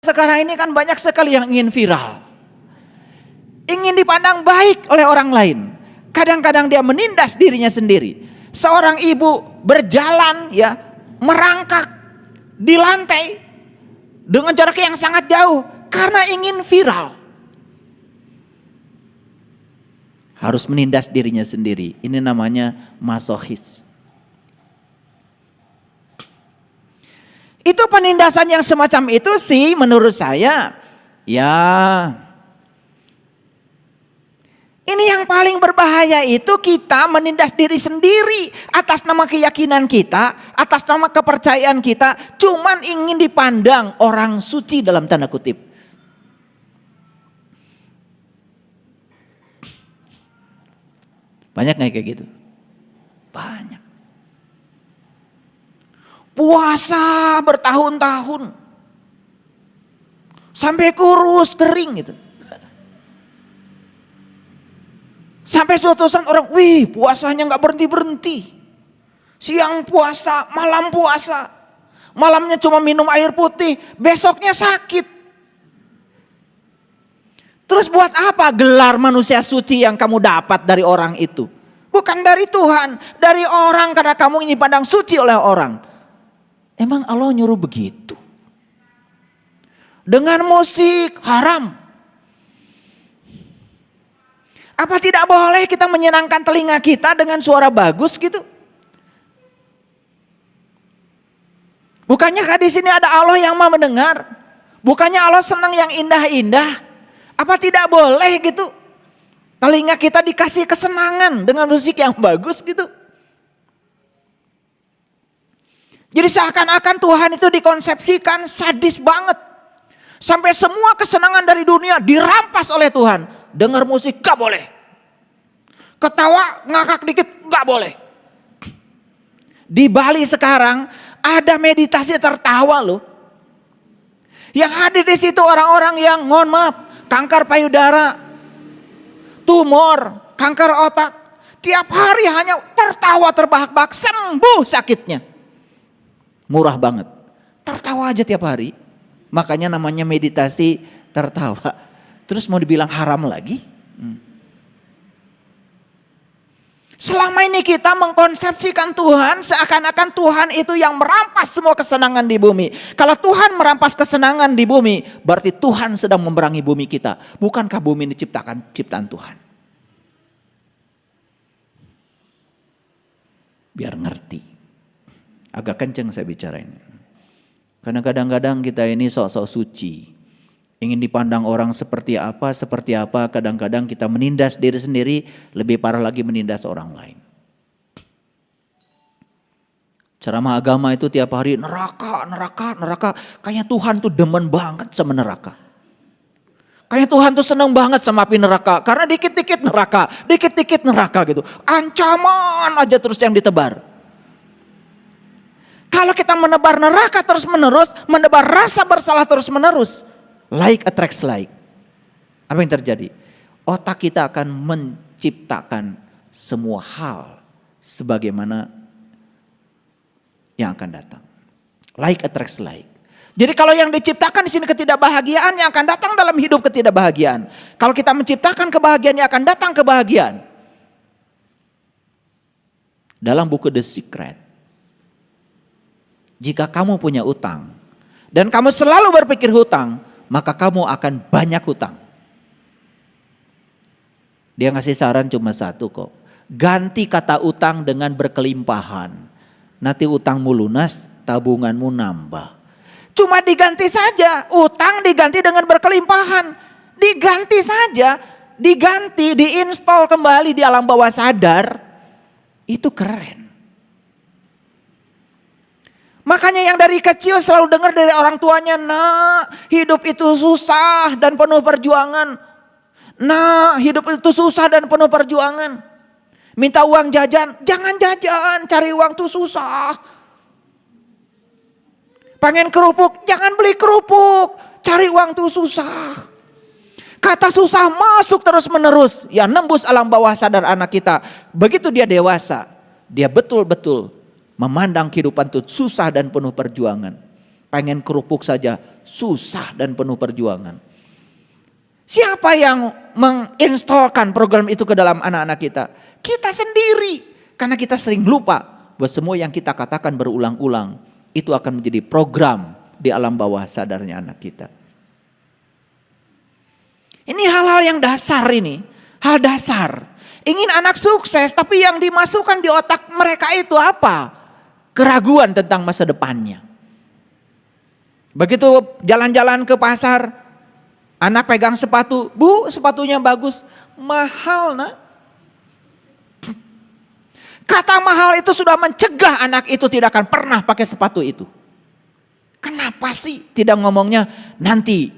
sekarang ini kan banyak sekali yang ingin viral. Ingin dipandang baik oleh orang lain. Kadang-kadang dia menindas dirinya sendiri. Seorang ibu berjalan ya, merangkak di lantai dengan jarak yang sangat jauh karena ingin viral. Harus menindas dirinya sendiri. Ini namanya masochis. Itu penindasan yang semacam itu sih menurut saya ya. Ini yang paling berbahaya itu kita menindas diri sendiri atas nama keyakinan kita, atas nama kepercayaan kita, cuman ingin dipandang orang suci dalam tanda kutip. Banyak nggak kayak gitu? Banyak. Puasa bertahun-tahun sampai kurus kering gitu. Sampai suatu saat orang, wih puasanya gak berhenti-berhenti. Siang puasa, malam puasa. Malamnya cuma minum air putih, besoknya sakit. Terus buat apa gelar manusia suci yang kamu dapat dari orang itu? Bukan dari Tuhan, dari orang karena kamu ini pandang suci oleh orang. Emang Allah nyuruh begitu? Dengan musik haram. Apa tidak boleh kita menyenangkan telinga kita dengan suara bagus gitu? Bukannya di sini ada Allah yang mau mendengar? Bukannya Allah senang yang indah-indah? Apa tidak boleh gitu? Telinga kita dikasih kesenangan dengan musik yang bagus gitu? Jadi seakan-akan Tuhan itu dikonsepsikan sadis banget. Sampai semua kesenangan dari dunia dirampas oleh Tuhan. Dengar musik gak boleh. Ketawa ngakak dikit gak boleh. Di Bali sekarang ada meditasi tertawa loh. Yang hadir di situ orang-orang yang mohon maaf, kanker payudara, tumor, kanker otak. Tiap hari hanya tertawa terbahak-bahak, sembuh sakitnya. Murah banget. Tertawa aja tiap hari. Makanya namanya meditasi tertawa. Terus mau dibilang haram lagi? Selama ini kita mengkonsepsikan Tuhan seakan-akan Tuhan itu yang merampas semua kesenangan di bumi. Kalau Tuhan merampas kesenangan di bumi, berarti Tuhan sedang memerangi bumi kita. Bukankah bumi ini ciptaan Tuhan? Biar ngerti. Agak kenceng saya bicara ini. Karena kadang-kadang kita ini sok-sok suci. Ingin dipandang orang seperti apa, kadang-kadang kita menindas diri sendiri, lebih parah lagi menindas orang lain. Ceramah agama itu tiap hari neraka. Kayaknya Tuhan tuh demen banget sama neraka. Kayaknya Tuhan tuh seneng banget sama api neraka, karena dikit-dikit neraka gitu. Ancaman aja terus yang ditebar. Kalau kita menebar neraka terus menerus, menebar rasa bersalah terus menerus, like attracts like. Apa yang terjadi? Otak kita akan menciptakan semua hal sebagaimana yang akan datang. Like attracts like. Jadi kalau yang diciptakan di sini ketidakbahagiaan, yang akan datang dalam hidup ketidakbahagiaan. Kalau kita menciptakan kebahagiaan, yang akan datang kebahagiaan. Dalam buku The Secret, jika kamu punya utang dan kamu selalu berpikir hutang, maka kamu akan banyak hutang. Dia ngasih saran cuma satu kok. Ganti kata utang dengan berkelimpahan. Nanti utangmu lunas, tabunganmu nambah. Cuma diganti saja, utang diganti dengan berkelimpahan. Diganti saja, diinstall kembali di alam bawah sadar. Itu keren. Makanya yang dari kecil selalu dengar dari orang tuanya, nak, hidup itu susah dan penuh perjuangan. Nah, hidup itu susah dan penuh perjuangan. Minta uang jajan, jangan jajan, cari uang itu susah. Pengen kerupuk, jangan beli kerupuk, cari uang itu susah. Kata susah masuk terus menerus, ya nembus alam bawah sadar anak kita. Begitu dia dewasa, dia betul-betul memandang kehidupan itu susah dan penuh perjuangan. pengen kerupuk saja susah dan penuh perjuangan. Siapa yang menginstalkan program itu ke dalam anak-anak kita? Kita sendiri. Karena kita sering lupa bahwa semua yang kita katakan berulang-ulang itu akan menjadi program di alam bawah sadarnya anak kita. Ini hal-hal yang dasar ini. Hal dasar. Ingin anak sukses, tapi yang dimasukkan di otak mereka itu apa? Keraguan tentang masa depannya. Begitu jalan-jalan ke pasar, anak pegang sepatu, "Bu, sepatunya bagus." "Mahal, Nak." Kata mahal itu sudah mencegah anak itu tidak akan pernah pakai sepatu itu. Kenapa sih tidak ngomongnya, "Nanti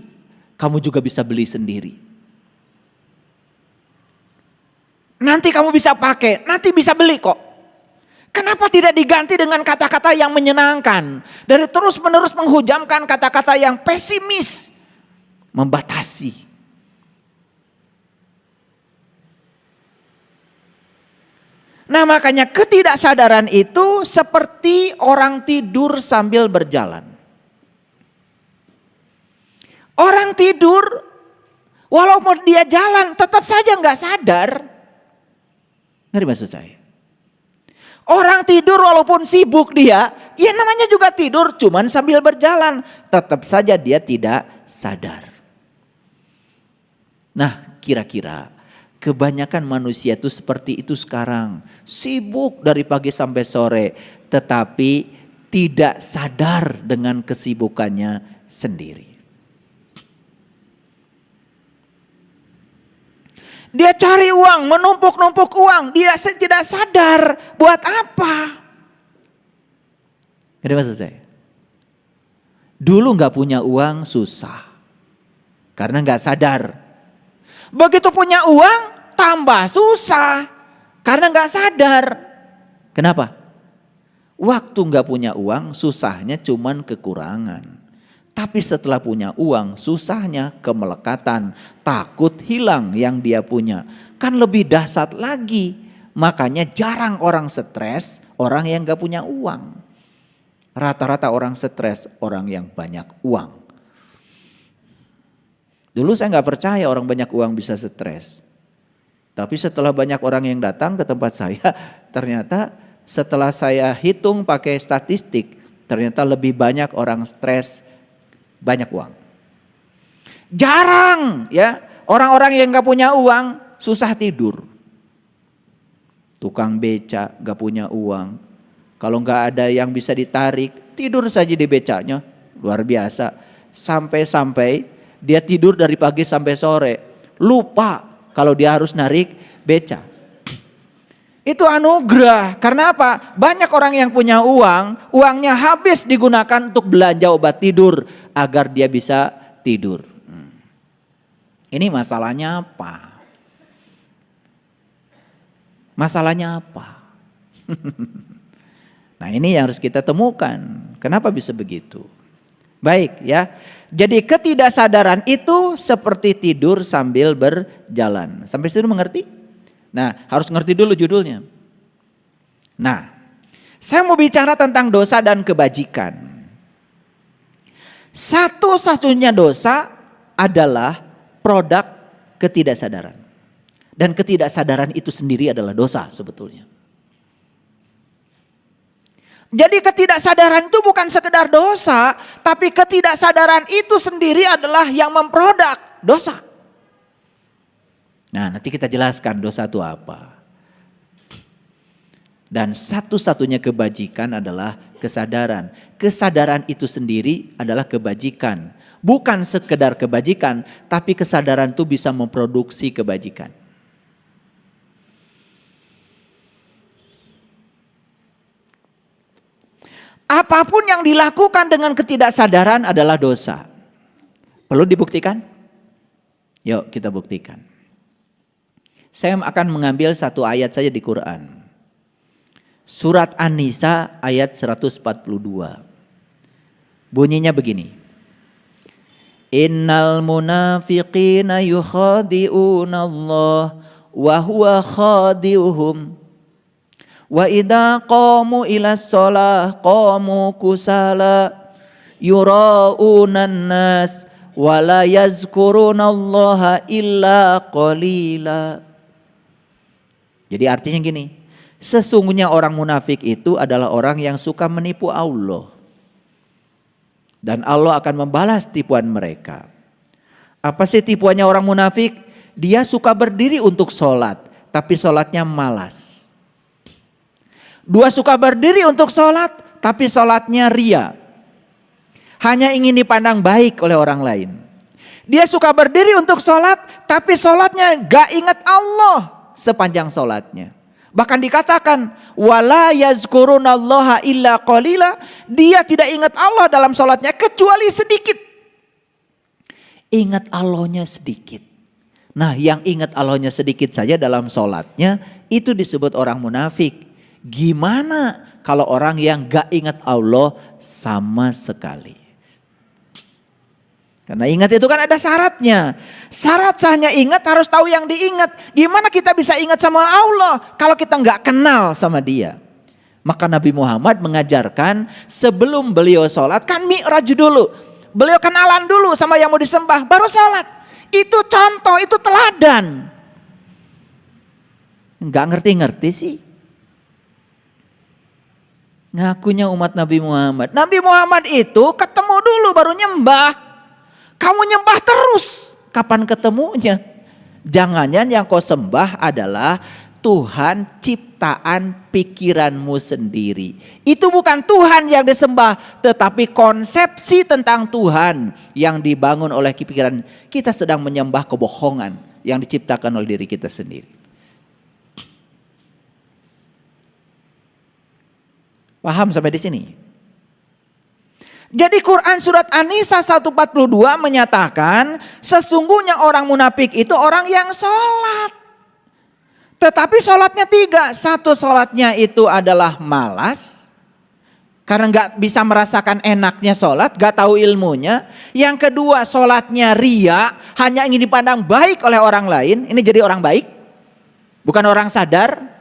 kamu juga bisa beli sendiri. Nanti kamu bisa pakai, nanti bisa beli kok." Kenapa tidak diganti dengan kata-kata yang menyenangkan? Dari terus-menerus menghujamkan kata-kata yang pesimis, membatasi. Nah, makanya ketidaksadaran itu seperti orang tidur sambil berjalan. Orang tidur, walaupun dia jalan, tetap saja nggak sadar. Ngerti maksud saya? Orang tidur walaupun sibuk dia, ya namanya juga tidur, cuman sambil berjalan. Tetap saja dia tidak sadar. Nah, kira-kira kebanyakan manusia itu seperti itu sekarang. Sibuk dari pagi sampai sore, tetapi tidak sadar dengan kesibukannya sendiri. Dia cari uang, menumpuk-numpuk uang, dia tidak sadar buat apa. Ngerti maksud saya? Dulu gak punya uang susah, karena gak sadar. Begitu punya uang tambah susah, karena gak sadar. Kenapa? Waktu gak punya uang susahnya cuman kekurangan. Tapi setelah punya uang susahnya kemelekatan, takut hilang yang dia punya. Kan lebih dahsyat lagi. Makanya jarang orang stres, orang yang gak punya uang. Rata-rata orang stres, orang yang banyak uang. Dulu saya gak percaya orang banyak uang bisa stres. Tapi setelah banyak orang yang datang ke tempat saya, ternyata setelah saya hitung pakai statistik, ternyata lebih banyak orang stres banyak uang. Jarang ya orang-orang yang gak punya uang susah tidur. Tukang beca gak punya uang, kalau gak ada yang bisa ditarik, tidur saja di becanya. Luar biasa. Sampai-sampai dia tidur dari pagi sampai sore, lupa kalau dia harus narik beca. Itu anugerah. Karena apa? Banyak orang yang punya uang, uangnya habis digunakan untuk belanja obat tidur agar dia bisa tidur. Ini masalahnya apa? Masalahnya apa? Nah, ini yang harus kita temukan. Kenapa bisa begitu? Baik ya. Jadi ketidaksadaran itu seperti tidur sambil berjalan. Sampai situ mengerti? Nah, harus ngerti dulu judulnya. Nah, saya mau bicara tentang dosa dan kebajikan. Satu-satunya dosa adalah produk ketidaksadaran. Dan ketidaksadaran itu sendiri adalah dosa sebetulnya. Jadi ketidaksadaran itu bukan sekedar dosa, tapi ketidaksadaran itu sendiri adalah yang memproduk dosa. Nah, nanti kita jelaskan dosa itu apa. Dan satu-satunya kebajikan adalah kesadaran. Kesadaran itu sendiri adalah kebajikan. Bukan sekedar kebajikan, tapi kesadaran itu bisa memproduksi kebajikan. Apapun yang dilakukan dengan ketidaksadaran adalah dosa. Perlu dibuktikan? Yuk kita buktikan. Saya akan mengambil satu ayat saja di Quran. Surat An-Nisa ayat 142. Bunyinya begini. Innal munafiqina yukhadi'una Allah wa huwa khadi'uhum. Wa idza qamu ila shalah qamu kusala yura'unan nas wa la yazkurunallaha illa qalila. Jadi artinya gini, sesungguhnya orang munafik itu adalah orang yang suka menipu Allah. Dan Allah akan membalas tipuan mereka. Apa sih tipuannya orang munafik? Dia suka berdiri untuk sholat, tapi sholatnya malas. Dua, suka berdiri untuk sholat, tapi sholatnya ria. Hanya ingin dipandang baik oleh orang lain. Dia suka berdiri untuk sholat, tapi sholatnya gak ingat Allah sepanjang sholatnya. Bahkan dikatakan wala yazkurunallaha illa qalila, dia tidak ingat Allah dalam sholatnya kecuali sedikit. Ingat Allahnya sedikit. Nah, yang ingat Allahnya sedikit saja dalam sholatnya itu disebut orang munafik. Gimana kalau orang yang gak ingat Allah sama sekali? Karena ingat itu kan ada syaratnya. Syarat sahnya ingat harus tahu yang diingat. Gimana kita bisa ingat sama Allah kalau kita nggak kenal sama Dia? Maka Nabi Muhammad mengajarkan sebelum beliau sholat kan mi'raj dulu. Beliau kenalan dulu sama yang mau disembah baru sholat. Itu contoh, itu teladan. Nggak ngerti-ngerti sih. Ngakunya umat Nabi Muhammad. Nabi Muhammad itu ketemu dulu baru nyembah. Kamu nyembah terus, kapan ketemunya? Jangan-jangan yang kau sembah adalah Tuhan ciptaan pikiranmu sendiri. Itu bukan Tuhan yang disembah, tetapi konsepsi tentang Tuhan yang dibangun oleh pikiran. Kita sedang menyembah kebohongan yang diciptakan oleh diri kita sendiri. Paham sampai di sini? Jadi Quran surat An-Nisa 142 menyatakan sesungguhnya orang munafik itu orang yang sholat. Tetapi sholatnya tiga. Satu, sholatnya itu adalah malas. Karena gak bisa merasakan enaknya sholat, gak tahu ilmunya. Yang kedua, sholatnya ria, hanya ingin dipandang baik oleh orang lain. Ini jadi orang baik, bukan orang sadar.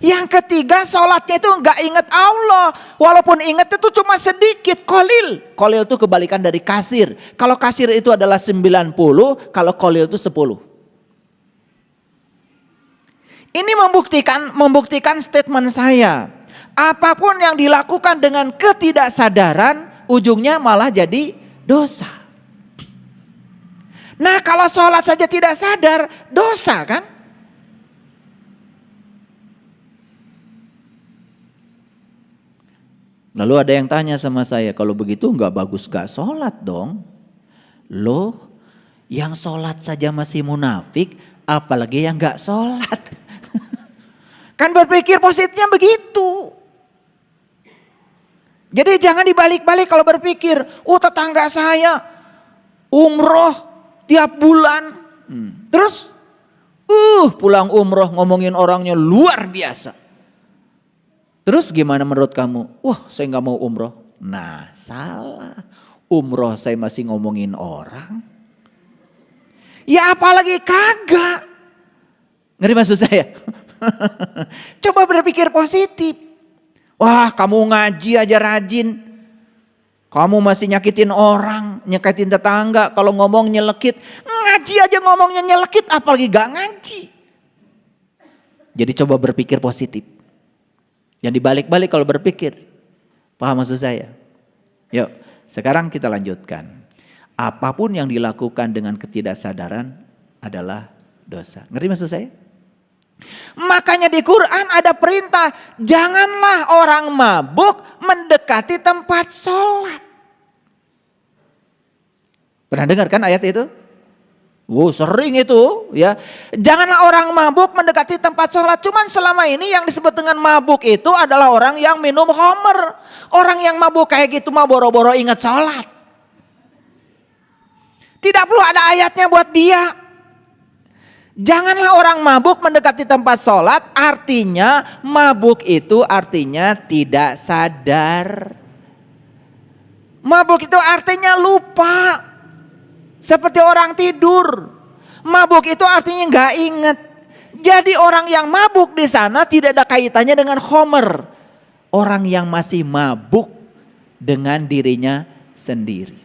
Yang ketiga, sholatnya itu gak ingat Allah. Walaupun ingat itu cuma sedikit, kolil. Kolil itu kebalikan dari kasir. Kalau kasir itu adalah 90, kalau kolil itu 10. Ini membuktikan statement saya. Apapun yang dilakukan dengan ketidaksadaran, ujungnya malah jadi dosa. Nah, kalau sholat saja tidak sadar, dosa kan? Lalu ada yang tanya sama saya, kalau begitu nggak bagus gak sholat dong? Loh, yang sholat saja masih munafik, apalagi yang gak sholat. Kan berpikir positifnya begitu. Jadi jangan dibalik-balik kalau berpikir, tetangga saya umroh tiap bulan. Terus pulang umroh ngomongin orangnya luar biasa. Terus gimana menurut kamu? Saya gak mau umroh. Nah, salah. Umroh saya masih ngomongin orang. Ya apalagi kagak. Ngerti maksud saya? Coba berpikir positif. Wah, kamu ngaji aja rajin. Kamu masih nyakitin orang, nyakitin tetangga. Kalau ngomong nyelekit. Ngaji aja ngomongnya nyelekit, apalagi gak ngaji. Jadi coba berpikir positif. Yang dibalik-balik kalau berpikir. Paham maksud saya? Yuk, sekarang kita lanjutkan. Apapun yang dilakukan dengan ketidaksadaran adalah dosa. Ngerti maksud saya? Makanya di Quran ada perintah, janganlah orang mabuk mendekati tempat sholat. Pernah dengar kan ayat itu? Sering itu ya. Janganlah orang mabuk mendekati tempat sholat. Cuman selama ini yang disebut dengan mabuk itu adalah orang yang minum khamr. Orang yang mabuk kayak gitu mah boro-boro ingat sholat. Tidak perlu ada ayatnya buat dia. Janganlah orang mabuk mendekati tempat sholat. Artinya mabuk itu artinya tidak sadar. Mabuk itu artinya lupa. Seperti orang tidur. Mabuk itu artinya nggak ingat. Jadi orang yang mabuk di sana tidak ada kaitannya dengan khamr. Orang yang masih mabuk dengan dirinya sendiri.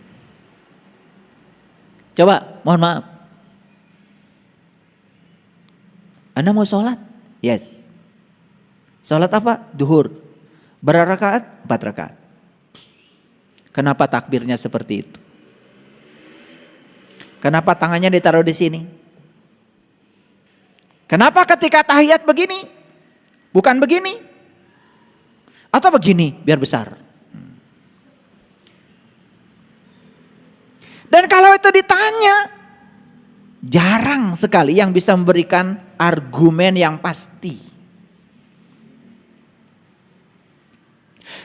Coba, mohon maaf. Anda mau sholat? Yes. Sholat apa? Duhur. Berapa rakaat? 4 rakaat. Kenapa takbirnya seperti itu? Kenapa tangannya ditaruh di sini? Kenapa ketika tahiyat begini? Bukan begini? Atau begini biar besar? Dan kalau itu ditanya, jarang sekali yang bisa memberikan argumen yang pasti.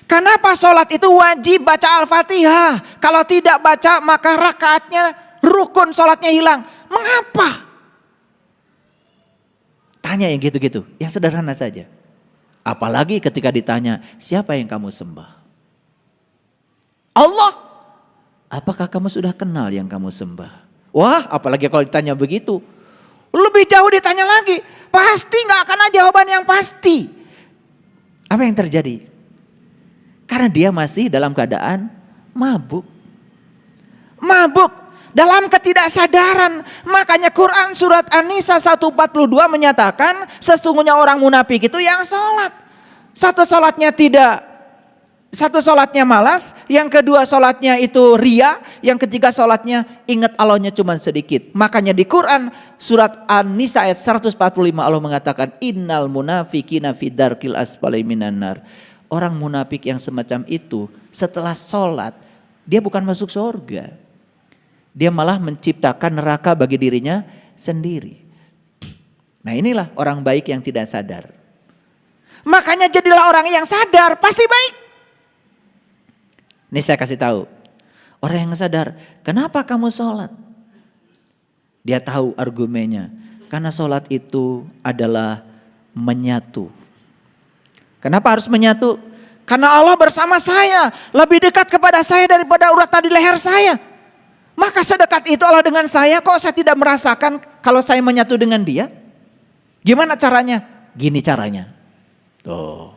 Kenapa sholat itu wajib baca Al-Fatihah? Kalau tidak baca maka rakaatnya rukun sholatnya hilang. Mengapa? Tanya yang gitu-gitu, yang sederhana saja. Apalagi ketika ditanya, siapa yang kamu sembah? Allah. Apakah kamu sudah kenal yang kamu sembah? Wah, apalagi kalau ditanya begitu. Lebih jauh ditanya lagi, pasti gak akan ada jawaban yang pasti. Apa yang terjadi? Karena dia masih dalam keadaan mabuk. Mabuk dalam ketidaksadaran. Makanya Quran surat An-Nisa 142 menyatakan sesungguhnya orang munafik itu yang sholat. Satu sholatnya malas, yang kedua sholatnya itu ria, yang ketiga sholatnya ingat Allahnya cuma sedikit. Makanya di Quran surat An-Nisa ayat 145 Allah mengatakan innal munafikina fi darkil asfali minan nar. Orang munafik yang semacam itu setelah sholat dia bukan masuk surga. Dia malah menciptakan neraka bagi dirinya sendiri. Nah inilah orang baik yang tidak sadar. Makanya jadilah orang yang sadar pasti baik. Ini saya kasih tahu. Orang yang sadar, kenapa kamu sholat? Dia tahu argumennya. Karena sholat itu adalah menyatu. Kenapa harus menyatu? Karena Allah bersama saya. Lebih dekat kepada saya daripada urat nadi leher saya. Maka sedekat itu Allah dengan saya. Kok saya tidak merasakan kalau saya menyatu dengan dia? Gimana caranya? Gini caranya. Tuh.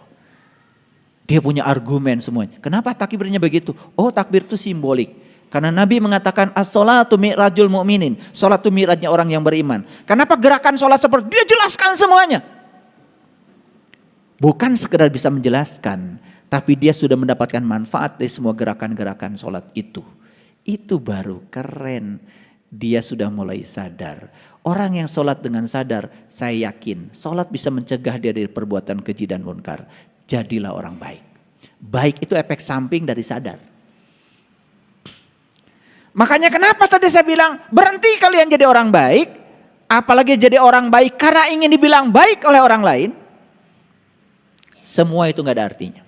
Dia punya argumen semuanya. Kenapa takbirnya begitu? Oh, takbir itu simbolik. Karena Nabi mengatakan as-sholatu mi'rajul mu'minin. Sholat itu mi'rajnya orang yang beriman. Kenapa gerakan sholat seperti dia jelaskan semuanya? Bukan sekedar bisa menjelaskan, tapi dia sudah mendapatkan manfaat dari semua gerakan-gerakan sholat itu. Itu baru keren. Dia sudah mulai sadar. Orang yang sholat dengan sadar, saya yakin sholat bisa mencegah dia dari perbuatan keji dan munkar. Jadilah orang baik. Baik itu efek samping dari sadar. Makanya kenapa tadi saya bilang berhenti kalian jadi orang baik. Apalagi jadi orang baik karena ingin dibilang baik oleh orang lain. Semua itu gak ada artinya.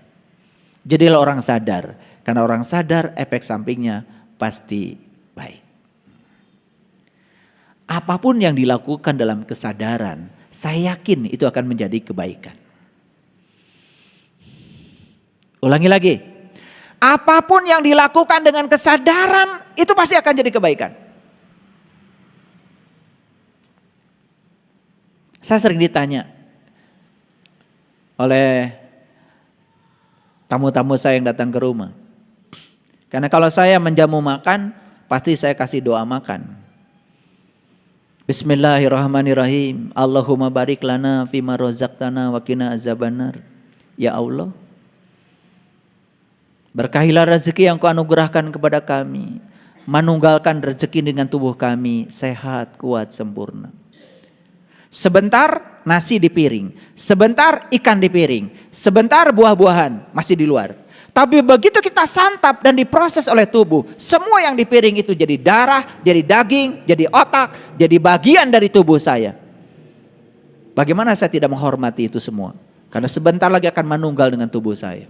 Jadilah orang sadar. Karena orang sadar efek sampingnya pasti baik. Apapun yang dilakukan dalam kesadaran, saya yakin itu akan menjadi kebaikan. Ulangi lagi. Apapun yang dilakukan dengan kesadaran, itu pasti akan jadi kebaikan. Saya sering ditanya oleh tamu-tamu saya yang datang ke rumah. Karena kalau saya menjamu makan, pasti saya kasih doa makan. Bismillahirrahmanirrahim. Allahumma barik lana fima razaqtana wa qina azabannar. Ya Allah, berkahilah rezeki yang Kau anugerahkan kepada kami. Manunggalkan rezeki dengan tubuh kami sehat, kuat, sempurna. Sebentar nasi di piring, sebentar ikan di piring, sebentar buah-buahan masih di luar. Tapi begitu kita santap dan diproses oleh tubuh, semua yang di piring itu jadi darah, jadi daging, jadi otak, jadi bagian dari tubuh saya. Bagaimana saya tidak menghormati itu semua? Karena sebentar lagi akan manunggal dengan tubuh saya.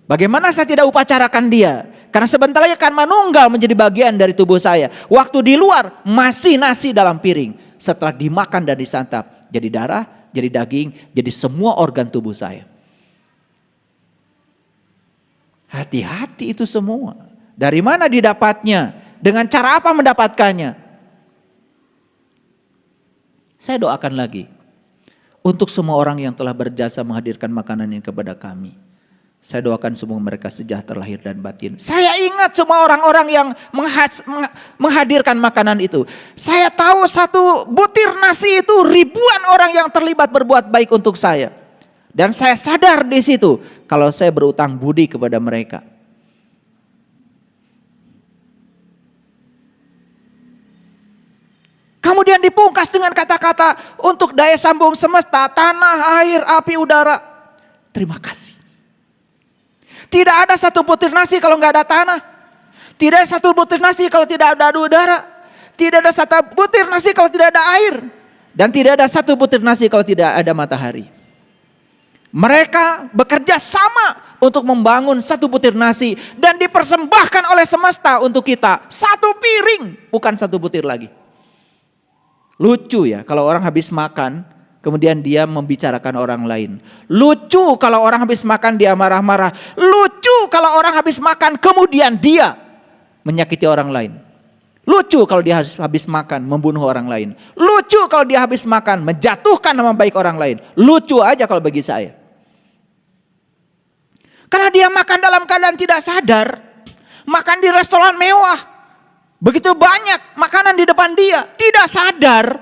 Bagaimana saya tidak upacarakan dia? Karena sebentar lagi akan manunggal menjadi bagian dari tubuh saya. Waktu di luar masih nasi dalam piring. Setelah dimakan dan disantap, jadi darah, jadi daging, jadi semua organ tubuh saya. Hati-hati itu semua. Dari mana didapatnya? Dengan cara apa mendapatkannya? Saya doakan lagi. Untuk semua orang yang telah berjasa menghadirkan makanan ini kepada kami. Saya doakan semua mereka sejahtera lahir dan batin. Saya ingat semua orang-orang yang menghadirkan makanan itu. Saya tahu satu butir nasi itu ribuan orang yang terlibat berbuat baik untuk saya. Dan saya sadar di situ kalau saya berutang budi kepada mereka. Kemudian dipungkas dengan kata-kata untuk daya sambung semesta, tanah, air, api, udara. Terima kasih. Tidak ada satu butir nasi kalau nggak ada tanah. Tidak ada satu butir nasi kalau tidak ada udara. Tidak ada satu butir nasi kalau tidak ada air. Dan tidak ada satu butir nasi kalau tidak ada matahari. Mereka bekerja sama untuk membangun satu butir nasi. Dan dipersembahkan oleh semesta untuk kita. Satu piring, bukan satu butir lagi. Lucu ya kalau orang habis makan kemudian dia membicarakan orang lain. Lucu kalau orang habis makan dia marah-marah. Lucu kalau orang habis makan kemudian dia menyakiti orang lain. Lucu kalau dia habis makan membunuh orang lain. Lucu kalau dia habis makan menjatuhkan nama baik orang lain. Lucu aja kalau bagi saya. Karena dia makan dalam keadaan tidak sadar. Makan di restoran mewah. Begitu banyak makanan di depan dia. Tidak sadar.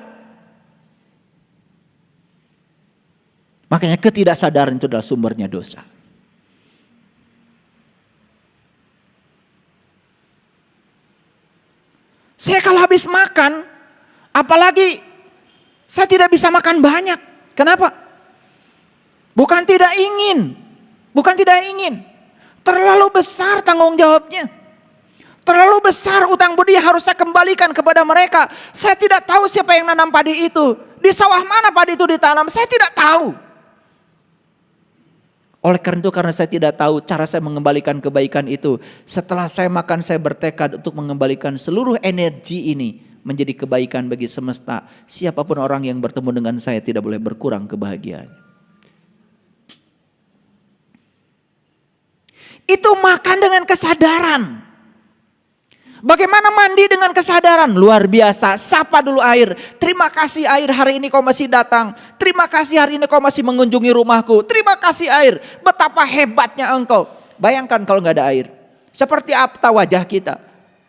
Makanya ketidaksadaran itu adalah sumbernya dosa. Saya kalau habis makan, apalagi saya tidak bisa makan banyak. Kenapa? Bukan tidak ingin. Terlalu besar tanggung jawabnya. Terlalu besar utang budi yang harus saya kembalikan kepada mereka. Saya tidak tahu siapa yang nanam padi itu. Di sawah mana padi itu ditanam, saya tidak tahu. Oleh karena itu, karena saya tidak tahu cara saya mengembalikan kebaikan itu. Setelah saya makan, saya bertekad untuk mengembalikan seluruh energi ini menjadi kebaikan bagi semesta. Siapapun orang yang bertemu dengan saya tidak boleh berkurang kebahagiaan. Itu makan dengan kesadaran. Bagaimana mandi dengan kesadaran? Luar biasa. Sapa dulu air. Terima kasih air, hari ini kau masih datang. Terima kasih hari ini kau masih mengunjungi rumahku. Terima kasih air. Betapa hebatnya engkau. Bayangkan kalau nggak ada air. Seperti apa wajah kita?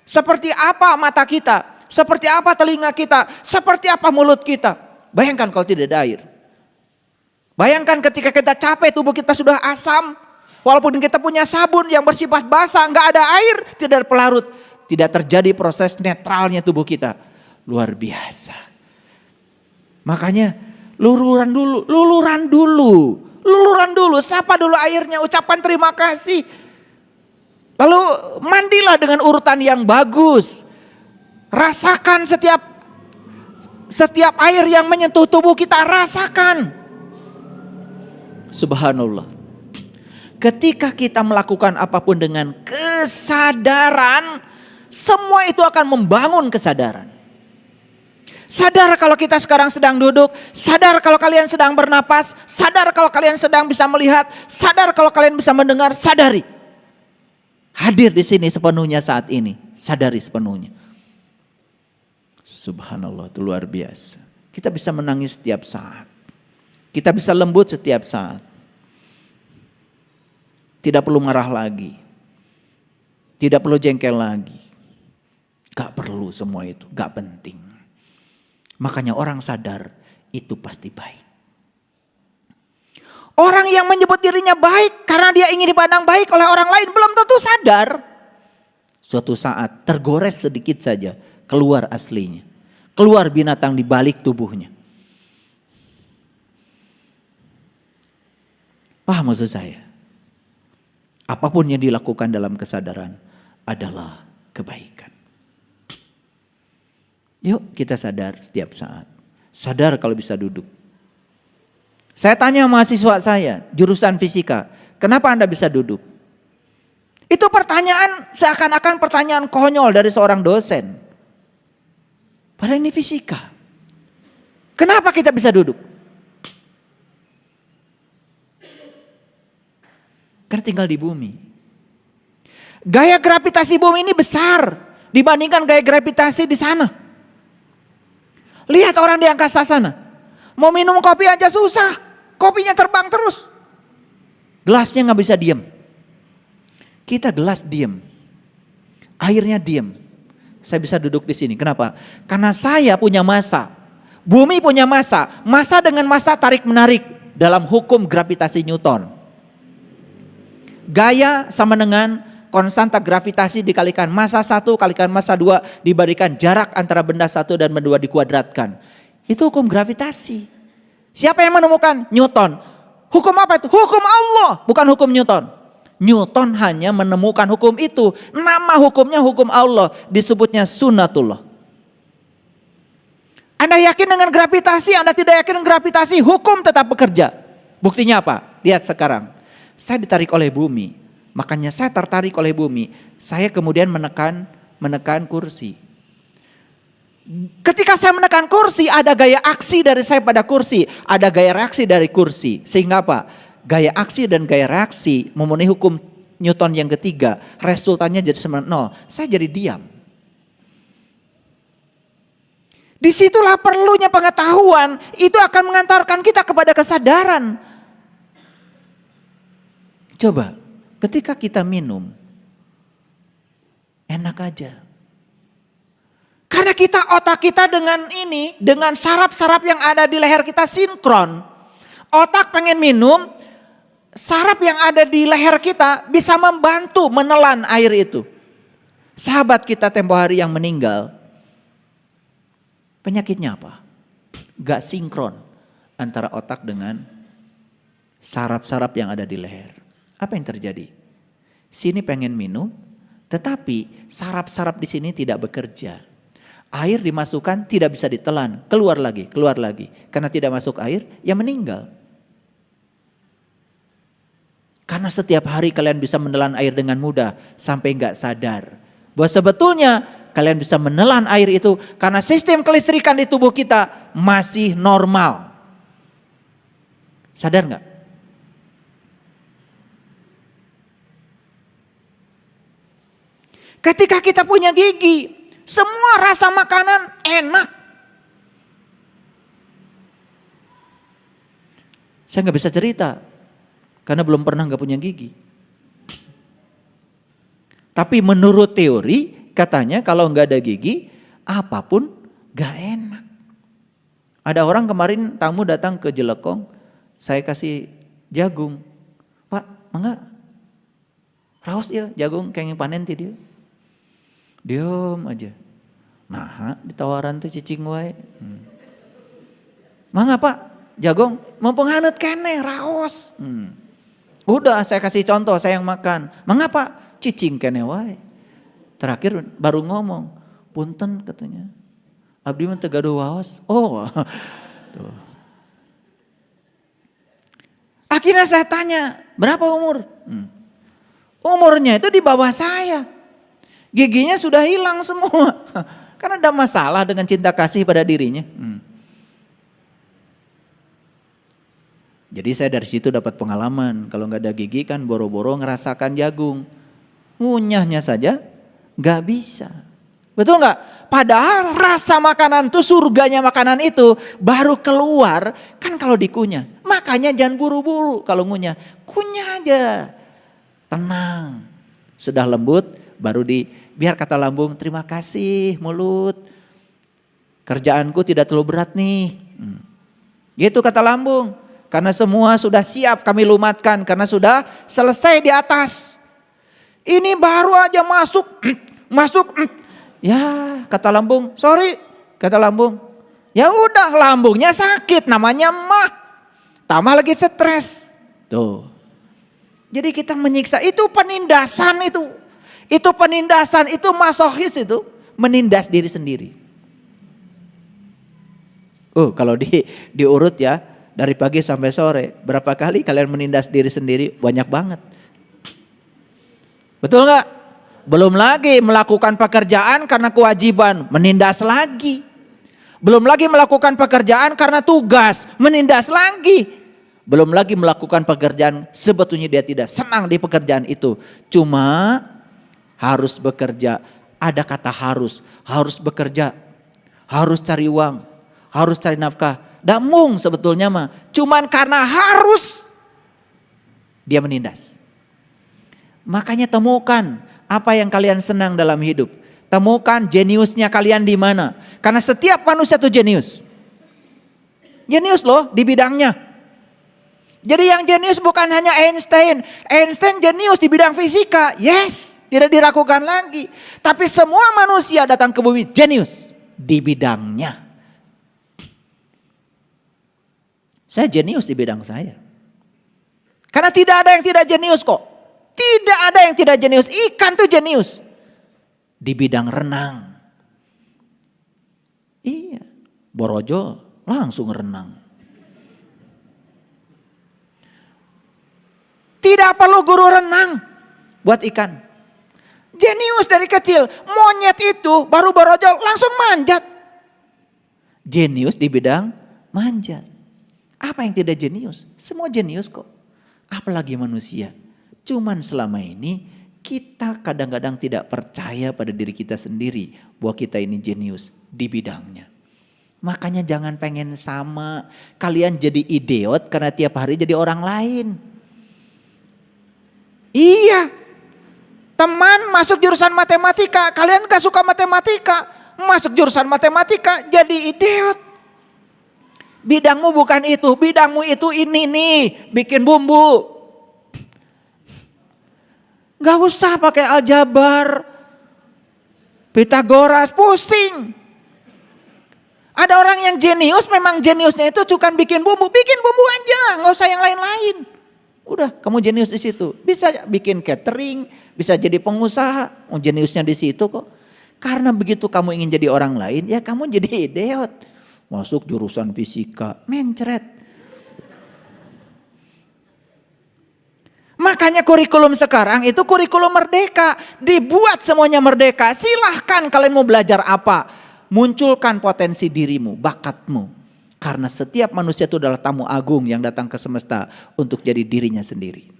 Seperti apa mata kita? Seperti apa telinga kita? Seperti apa mulut kita? Bayangkan kalau tidak ada air. Bayangkan ketika kita capek, tubuh kita sudah asam. Walaupun kita punya sabun yang bersifat basah, nggak ada air, tidak ada pelarut. Tidak terjadi proses netralnya tubuh kita. Luar biasa. Makanya luluran dulu. Sapa dulu airnya, ucapkan terima kasih. Lalu mandilah dengan urutan yang bagus. Rasakan setiap air yang menyentuh tubuh kita, rasakan. Subhanallah. Ketika kita melakukan apapun dengan kesadaran, semua itu akan membangun kesadaran. Sadar kalau kita sekarang sedang duduk, sadar kalau kalian sedang bernapas, sadar kalau kalian sedang bisa melihat, sadar kalau kalian bisa mendengar, sadari. Hadir di sini sepenuhnya saat ini, sadari sepenuhnya. Subhanallah, itu luar biasa. Kita bisa menangis setiap saat. Kita bisa lembut setiap saat. Tidak perlu marah lagi. Tidak perlu jengkel lagi. Gak perlu semua itu, gak penting. Makanya orang sadar itu pasti baik. Orang yang menyebut dirinya baik karena dia ingin dipandang baik oleh orang lain belum tentu sadar. Suatu saat tergores sedikit saja, keluar aslinya. Keluar binatang di balik tubuhnya. Paham maksud saya? Apapun yang dilakukan dalam kesadaran adalah kebaikan. Yuk kita sadar setiap saat. Sadar kalau bisa duduk. Saya tanya mahasiswa saya, jurusan fisika, kenapa Anda bisa duduk? Itu pertanyaan seakan-akan pertanyaan konyol dari seorang dosen. Padahal ini fisika. Kenapa kita bisa duduk? Karena tinggal di bumi. Gaya gravitasi bumi ini besar dibandingkan gaya gravitasi di sana. Lihat orang di angkasa sana. Mau minum kopi aja susah. Kopinya terbang terus. Gelasnya gak bisa diam. Kita gelas diem, airnya diem. Saya bisa duduk di sini. Kenapa? Karena saya punya massa. Bumi punya massa. Massa dengan massa tarik menarik dalam hukum gravitasi Newton. Gaya sama dengan konstanta gravitasi dikalikan massa 1 kalikan massa 2 diberikan jarak antara benda 1 dan benda 2 dikuadratkan. Itu hukum gravitasi. Siapa yang menemukan? Newton. Hukum apa itu? Hukum Allah, bukan hukum Newton. Newton hanya menemukan hukum itu. Nama hukumnya hukum Allah, disebutnya sunnatullah. Anda yakin dengan gravitasi, Anda tidak yakin dengan gravitasi, hukum tetap bekerja. Buktinya apa? Lihat sekarang. Saya ditarik oleh bumi, makanya saya tertarik oleh bumi. Saya kemudian menekan kursi. Ketika saya menekan kursi, ada gaya aksi dari saya pada kursi, ada gaya reaksi dari kursi. Sehingga apa? Gaya aksi dan gaya reaksi memenuhi hukum Newton yang ketiga. Resultannya jadi sama 0. Saya jadi diam. Disitulah perlunya pengetahuan. Itu akan mengantarkan kita kepada kesadaran. Coba, ketika kita minum, enak aja. Karena otak kita dengan saraf-saraf yang ada di leher kita sinkron. Otak pengen minum, saraf yang ada di leher kita bisa membantu menelan air itu. Sahabat kita tempo hari yang meninggal, penyakitnya apa? Gak sinkron antara otak dengan saraf-saraf yang ada di leher. Apa yang terjadi? Sini pengen minum, tetapi saraf-saraf di sini tidak bekerja. Air dimasukkan tidak bisa ditelan, keluar lagi. Karena tidak masuk air, ya meninggal. Karena setiap hari kalian bisa menelan air dengan mudah sampai gak sadar. Bahwa sebetulnya kalian bisa menelan air itu karena sistem kelistrikan di tubuh kita masih normal. Sadar gak? Ketika kita punya gigi, semua rasa makanan enak. Saya gak bisa cerita. Karena belum pernah gak punya gigi. Tapi menurut teori katanya kalau gak ada gigi apapun gak enak. Ada orang kemarin tamu datang ke Jelekong. Saya kasih jagung. Pak, mangga raos ya jagung kenging panen ti dia. Diam aja. Nah ditawaran teh cicing wae. Mangga Pak, jagung mumpung haneut keneh raos. Udah saya kasih contoh, saya yang makan. Mengapa? Cicing kene wae. Terakhir baru ngomong, punten katanya. Abdi mah teu gaduh waos. Oh. Tuh. Akhirnya saya tanya, berapa umur? Umurnya itu di bawah saya. Giginya sudah hilang semua. Karena ada masalah dengan cinta kasih pada dirinya. Jadi saya dari situ dapat pengalaman. Kalau nggak ada gigi kan boro-boro ngerasakan jagung. Ngunyahnya saja nggak bisa. Betul nggak? Padahal rasa makanan itu, surganya makanan itu baru keluar kan kalau dikunyah. Makanya jangan buru-buru kalau ngunyah. Kunyah aja. Tenang. Sudah lembut baru biar kata lambung terima kasih mulut. Kerjaanku tidak terlalu berat nih. Gitu kata lambung. Karena semua sudah siap kami lumatkan. Karena sudah selesai di atas. Ini baru aja masuk. Ya kata lambung, sorry. Kata lambung, ya udah lambungnya sakit namanya mah. Tambah lagi stres. Tuh. Jadi kita menyiksa, itu penindasan itu. Itu penindasan, itu masohis itu. Menindas diri sendiri. Kalau diurut ya. Dari pagi sampai sore, berapa kali kalian menindas diri sendiri? Banyak banget. Betul gak? Belum lagi melakukan pekerjaan karena kewajiban, menindas lagi. Belum lagi melakukan pekerjaan karena tugas, menindas lagi. Belum lagi melakukan pekerjaan sebetulnya dia tidak senang di pekerjaan itu. Cuma harus bekerja, ada kata harus bekerja, harus cari uang, harus cari nafkah. Damung sebetulnya mah, cuman karena harus dia menindas. Makanya temukan apa yang kalian senang dalam hidup. Temukan jeniusnya kalian di mana. Karena setiap manusia itu jenius. Jenius loh di bidangnya. Jadi yang jenius bukan hanya Einstein. Einstein jenius di bidang fisika. Yes, tidak diragukan lagi. Tapi semua manusia datang ke bumi jenius di bidangnya. Saya jenius di bidang saya. Karena tidak ada yang tidak jenius kok. Tidak ada yang tidak jenius. Ikan tuh jenius. Di bidang renang. Iya. Borojol langsung renang. Tidak perlu guru renang buat ikan. Jenius dari kecil. Monyet itu baru borojol langsung manjat. Jenius di bidang manjat. Apa yang tidak jenius? Semua jenius kok. Apalagi manusia. Cuman selama ini kita kadang-kadang tidak percaya pada diri kita sendiri bahwa kita ini jenius di bidangnya. Makanya jangan pengen sama. Kalian jadi idiot karena tiap hari jadi orang lain. Iya. Teman masuk jurusan matematika. Kalian gak suka matematika. Masuk jurusan matematika jadi idiot. Bidangmu bukan itu. Bidangmu itu ini nih. Bikin bumbu. Gak usah pakai aljabar. Pitagoras. Pusing. Ada orang yang jenius, memang jeniusnya itu cuman bikin bumbu. Bikin bumbu aja, gak usah yang lain-lain. Udah, kamu jenius di situ. Bisa bikin catering, bisa jadi pengusaha. Jeniusnya di situ kok. Karena begitu kamu ingin jadi orang lain, ya kamu jadi idiot. Masuk jurusan fisika, mencret. Makanya kurikulum sekarang itu kurikulum merdeka. Dibuat semuanya merdeka. Silahkan kalian mau belajar apa. Munculkan potensi dirimu, bakatmu. Karena setiap manusia itu adalah tamu agung yang datang ke semesta untuk jadi dirinya sendiri.